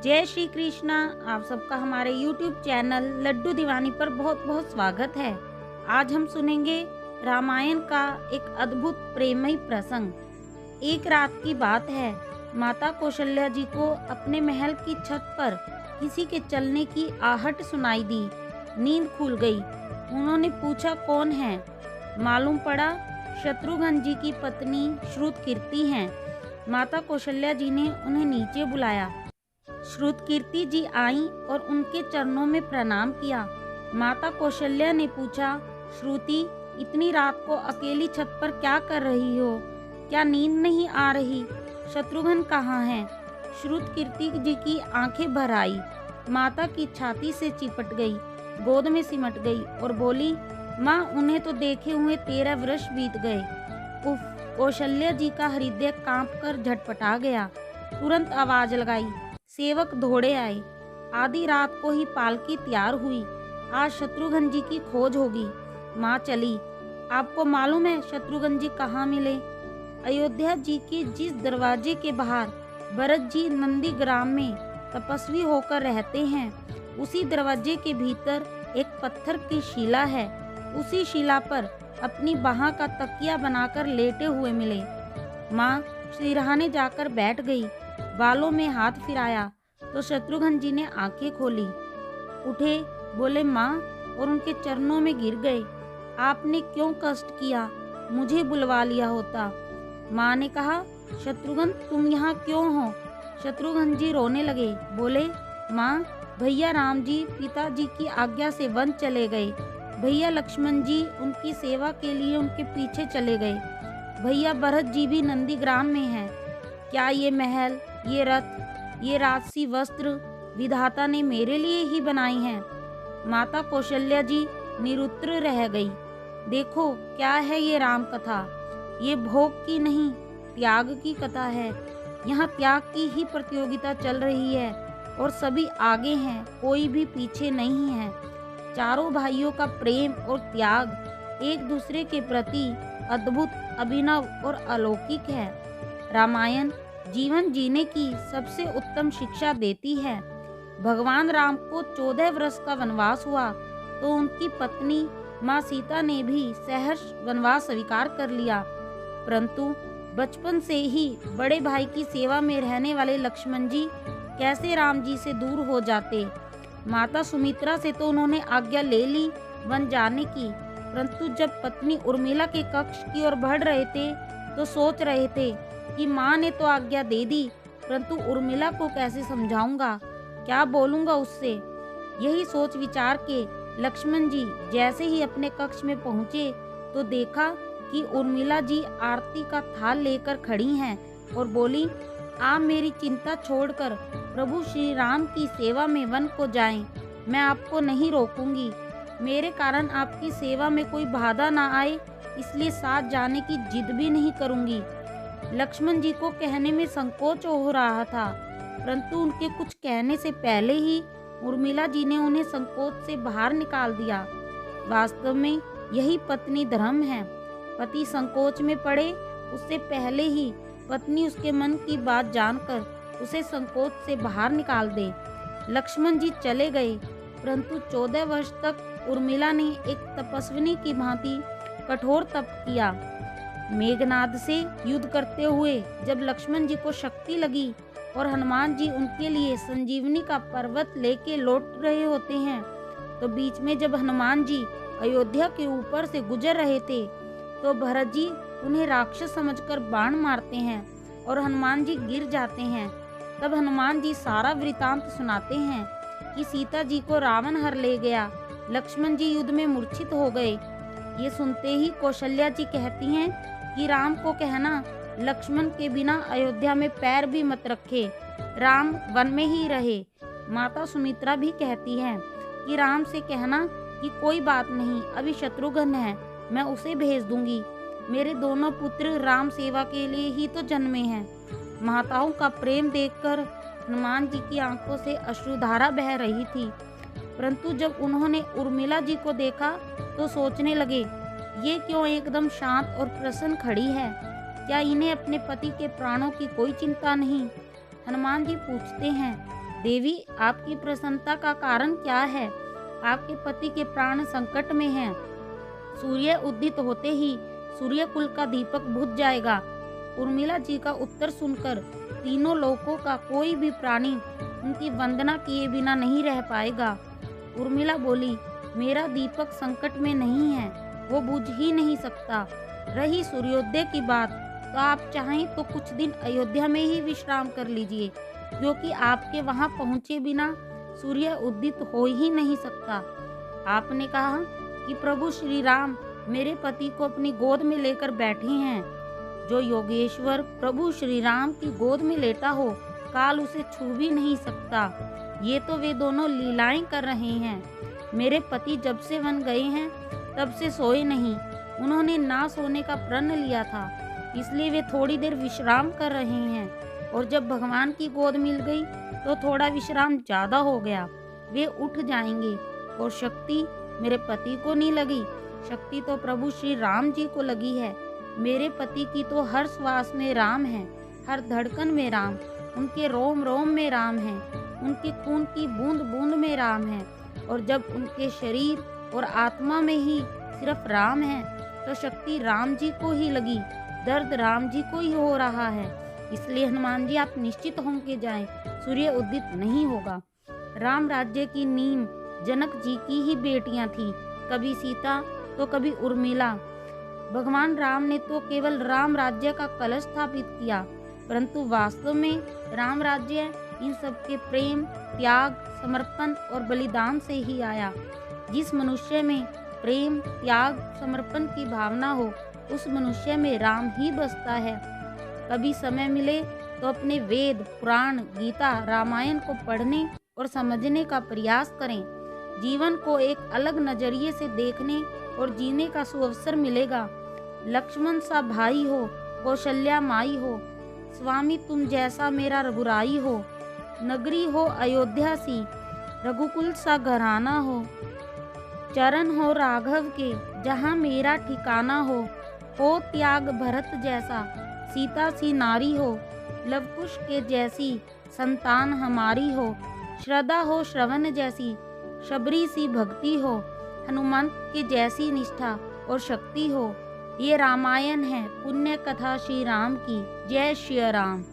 जय श्री कृष्णा। आप सबका हमारे YouTube चैनल लड्डू दीवानी पर बहुत बहुत स्वागत है। आज हम सुनेंगे रामायण का एक अद्भुत प्रेममयी प्रसंग। एक रात की बात है, माता कौशल्या जी को अपने महल की छत पर किसी के चलने की आहट सुनाई दी। नींद खुल गई। उन्होंने पूछा, कौन है? मालूम पड़ा शत्रुघ्न जी की पत्नी श्रुतकीर्ति हैं। माता कौशल्या जी ने उन्हें नीचे बुलाया। श्रुतकीर्ति जी आईं और उनके चरणों में प्रणाम किया। माता कौशल्या ने पूछा, श्रुति, इतनी रात को अकेली छत पर क्या कर रही हो? क्या नींद नहीं आ रही? शत्रुघ्न कहाँ हैं? श्रुतकीर्ति जी की आंखें भर आई। माता की छाती से चिपट गई, गोद में सिमट गई और बोली, माँ, उन्हें तो देखे हुए 13 वर्ष बीत गए। उफ! कौशल्या जी का हृदय कांप कर झटपटा गया। तुरंत आवाज लगाई। सेवक दौड़े आए। आधी रात को ही पालकी तैयार हुई। आज शत्रुघ्न जी की खोज होगी। माँ चली। आपको मालूम है शत्रुघ्न जी कहाँ मिले? अयोध्या जी के जिस दरवाजे के बाहर भरत जी नंदीग्राम में तपस्वी होकर रहते हैं, उसी दरवाजे के भीतर एक पत्थर की शिला है। उसी शिला पर अपनी बाह का तकिया बनाकर लेटे हुए मिले। माँ सिरहाने जाकर बैठ गई। बालों में हाथ फिराया तो शत्रुघ्न जी ने आंखें खोली। उठे, बोले, माँ, और उनके चरणों में गिर गए। आपने क्यों कष्ट किया? मुझे बुलवा लिया होता। माँ ने कहा, शत्रुघ्न, तुम यहाँ क्यों हो? शत्रुघ्न जी रोने लगे। बोले, माँ, भैया राम जी पिताजी की आज्ञा से वन चले गए। भैया लक्ष्मण जी उनकी सेवा के लिए उनके पीछे चले गए। भैया भरत जी भी नंदीग्राम में हैं। क्या ये महल, ये रथ, ये राजसी वस्त्र विधाता ने मेरे लिए ही बनाई हैं? माता कौशल्या जी निरुत्तर रह गई। देखो, क्या है ये राम कथा? ये भोग की नहीं, त्याग की कथा है। यहाँ त्याग की ही प्रतियोगिता चल रही है और सभी आगे हैं, कोई भी पीछे नहीं है। चारों भाइयों का प्रेम और त्याग एक दूसरे के प्रति अद्भुत, अभिनव और अलौकिक है। रामायण जीवन जीने की सबसे उत्तम शिक्षा देती है। भगवान राम को 14 वर्ष का वनवास हुआ तो उनकी पत्नी माँ सीता ने भी सहर्ष वनवास स्वीकार कर लिया। परंतु बचपन से ही बड़े भाई की सेवा में रहने वाले लक्ष्मण जी कैसे राम जी से दूर हो जाते? माता सुमित्रा से तो उन्होंने आज्ञा ले ली वन जाने की, परंतु जब पत्नी उर्मिला के कक्ष की ओर बढ़ रहे थे तो सोच रहे थे कि माँ ने तो आज्ञा दे दी, परंतु उर्मिला को कैसे समझाऊंगा, क्या बोलूंगा उससे? यही सोच विचार के लक्ष्मण जी जैसे ही अपने कक्ष में पहुँचे तो देखा कि उर्मिला जी आरती का थाल लेकर खड़ी हैं और बोली, आप मेरी चिंता छोड़कर प्रभु श्री राम की सेवा में वन को जाएं। मैं आपको नहीं रोकूंगी। मेरे कारण आपकी सेवा में कोई बाधा ना आए, इसलिए साथ जाने की जिद भी नहीं करूंगी। लक्ष्मण जी को कहने में संकोच हो रहा था, परंतु उनके कुछ कहने से पहले ही उर्मिला जी ने उन्हें संकोच से बाहर निकाल दिया। वास्तव में यही पत्नी धर्म है। पति संकोच में पड़े उससे पहले ही पत्नी उसके मन की बात जानकर उसे संकोच से बाहर निकाल दे। लक्ष्मण जी चले गए, परंतु 14 वर्ष तक उर्मिला ने एक तपस्विनी की भांति कठोर तप किया। मेघनाद से युद्ध करते हुए जब लक्ष्मण जी को शक्ति लगी और हनुमान जी उनके लिए संजीवनी का पर्वत लेके लौट रहे होते हैं, तो बीच में जब हनुमान जी अयोध्या के ऊपर से गुजर रहे थे तो भरत जी उन्हें राक्षस समझकर बाण मारते हैं और हनुमान जी गिर जाते हैं। तब हनुमान जी सारा वृतांत सुनाते हैं कि सीता जी को रावण हर ले गया, लक्ष्मण जी युद्ध में मूर्छित हो गए। ये सुनते ही कौशल्या जी कहती हैं कि राम को कहना लक्ष्मण के बिना अयोध्या में पैर भी मत रखे, राम वन में ही रहे। माता सुमित्रा भी कहती हैं कि राम से कहना कि कोई बात नहीं, अभी शत्रुघ्न है, मैं उसे भेज दूंगी। मेरे दोनों पुत्र राम सेवा के लिए ही तो जन्मे हैं। माताओं का प्रेम देखकर हनुमान जी की आंखों से अश्रुधारा बह रही थी, परंतु जब उन्होंने उर्मिला जी को देखा तो सोचने लगे, ये क्यों एकदम शांत और प्रसन्न खड़ी है? क्या इन्हें अपने पति के प्राणों की कोई चिंता नहीं? हनुमान जी पूछते हैं, देवी, आपकी प्रसन्नता का कारण क्या है? आपके पति के प्राण संकट में हैं। सूर्य उदित होते ही सूर्य कुल का दीपक बुझ जाएगा। उर्मिला जी का उत्तर सुनकर तीनों लोकों का कोई भी प्राणी उनकी वंदना किए बिना नहीं रह पाएगा। उर्मिला बोली, मेरा दीपक संकट में नहीं है, वो बुझ ही नहीं सकता। रही सूर्योदय की बात, तो आप चाहें तो कुछ दिन अयोध्या में ही विश्राम कर लीजिए, क्योंकि आपके वहां पहुंचे बिना सूर्य उदित हो ही नहीं सकता। आपने कहा कि प्रभु श्री राम मेरे पति को अपनी गोद में लेकर बैठे हैं। जो योगेश्वर प्रभु श्री राम की गोद में लेटा हो, काल उसे छू भी नहीं सकता। ये तो वे दोनों लीलाएं कर रहे हैं। मेरे पति जब से वन गए हैं तब से सोए नहीं। उन्होंने ना सोने का प्रण लिया था, इसलिए वे थोड़ी देर विश्राम कर रहे हैं। और जब भगवान की गोद मिल गई तो थोड़ा विश्राम ज्यादा हो गया। वे उठ जाएंगे। और शक्ति मेरे पति को नहीं लगी, शक्ति तो प्रभु श्री राम जी को लगी है। मेरे पति की तो हर श्वास में राम है, हर धड़कन में राम, उनके रोम रोम में राम है, उनके खून की बूंद बूंद में राम है। और जब उनके शरीर और आत्मा में ही सिर्फ राम है, तो शक्ति राम जी को ही लगी, दर्द राम जी को ही हो रहा है। इसलिए हनुमान जी, आप निश्चित होके जाएं, सूर्य उदित नहीं होगा। राम राज्य की नींव जनक जी की ही बेटियां थी, कभी सीता तो कभी उर्मिला। भगवान राम ने तो केवल राम राज्य का कलश स्थापित किया, परंतु वास्तव में राम राज्य इन सबके प्रेम, त्याग, समर्पण और बलिदान से ही आया। जिस मनुष्य में प्रेम, त्याग, समर्पण की भावना हो, उस मनुष्य में राम ही बसता है। कभी समय मिले तो अपने वेद, पुराण, गीता, रामायण को पढ़ने और समझने का प्रयास करें। जीवन को एक अलग नजरिए से देखने और जीने का सुअवसर मिलेगा। लक्ष्मण सा भाई हो, कौशल्या माई हो, स्वामी तुम जैसा मेरा रघुराई हो, नगरी हो अयोध्या सी, रघुकुल सा घराना हो, चरण हो राघव के जहाँ मेरा ठिकाना हो त्याग भरत जैसा, सीता सी नारी हो, लवकुश के जैसी संतान हमारी हो, श्रद्धा हो श्रवण जैसी, शबरी सी भक्ति हो, हनुमान के जैसी निष्ठा और शक्ति हो। ये रामायण है, पुण्य कथा श्री राम की। जय श्री राम।